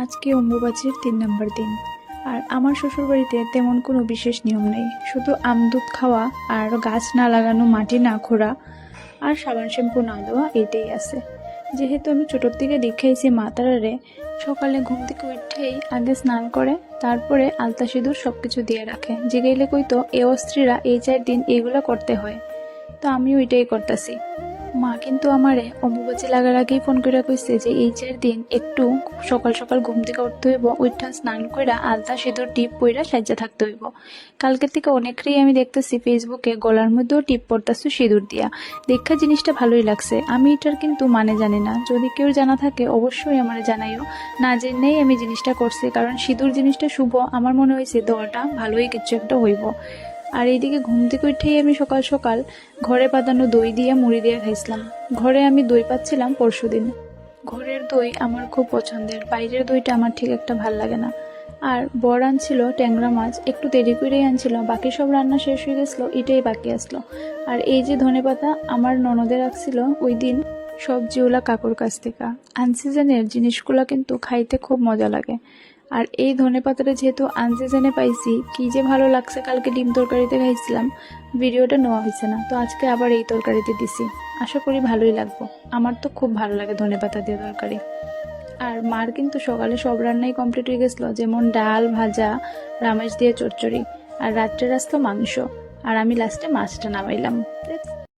আজকে অম্বুবাচীর ৩ নম্বর দিন। আর আমার শ্বশুরবাড়িতে তেমন কোনো বিশেষ নিয়ম নেই, শুধু দুধ খাওয়া আর গাছ না লাগানো, মাটি না খোঁড়া আর সাবান শ্যাম্পু না দেওয়া, এটাই আছে। যেহেতু আমি ছোটোর থেকে দেখাইছি মা তারারে সকালে ঘুম থেকে উঠেই আগে স্নান করে তারপরে আলতা সিঁদুর সব কিছু দিয়ে রাখে। জিগাইলে কইতো এ স্ত্রীরা এই 4 দিন এইগুলা করতে হয়, তো আমি ওইটাই করতেছি। মা কিন্তু আমারে অম্বুবাচী লাগার আগেই ফোন করে কইছে যে এই 4 দিন একটু সকাল সকাল ঘুম থেকে উঠতে হইব, ওইটা স্নান কইরা আলতা সিঁদুর টিপ পইরা সাজ্জা থাকতে হইব। কালকে থেকে অনেকেরই আমি দেখতেছি ফেসবুকে গলার মধ্যেও টিপ পড়তেছে সিঁদুর দিয়া। দেখা জিনিসটা ভালোই লাগছে। আমি এটার কিন্তু মানে জানি না, যদি কেউ জানা থাকে অবশ্যই আমারে জানাইও। না জেনেই আমি জিনিসটা করছি, কারণ সিঁদুর জিনিসটা শুভ, আমার মনে হয়েছে দেওয়াটা ভালোই কিছু একটা হইব। আর এইদিকে ঘুম থেকে উঠেই আমি সকাল সকাল ঘরে পাতানো দই দিয়ে মুড়ি দিয়ে খাইছিলাম। ঘরে আমি দই পাচ্ছিলাম পরশুদিন। ঘরের দই আমার খুব পছন্দের, বাইরের দইটা আমার ঠিক একটা ভাল লাগে না। আর বর আনছিল ট্যাংরা মাছ, একটু দেরি করেই আনছিল, বাকি সব রান্না শেষ হয়ে গেছিলো, এটাই বাকি আসলো। আর এই যে ধনেপাতা আমার ননদে রাখছিল ওই দিন সবজিওলা কাকুর কাছ থেকে। আনসিজনের জিনিসগুলো কিন্তু খাইতে খুব মজা লাগে। আর এই ধনেপাতাটা যেহেতু আনসিজনে পাইছি, কি যে ভালো লাগছে। কালকে ডিম তরকারিতে খাইছিলাম, ভিডিওটা নেওয়া হয়েছে না, তো আজকে আবার এই তরকারিতে দিছি। আশা করি ভালোই লাগবো। আমার তো খুব ভালো লাগে ধনেপাতা দিয়ে তরকারি। আর মার কিন্তু সকালে সব রান্নাই কমপ্লিট হয়ে গেছিলো, যেমন ডাল, ভাজা, রামেশ দিয়ে চচ্চড়ি। আর রাত্রে আসতো মাংস, আর আমি লাস্টে মাছটা নামাইলাম।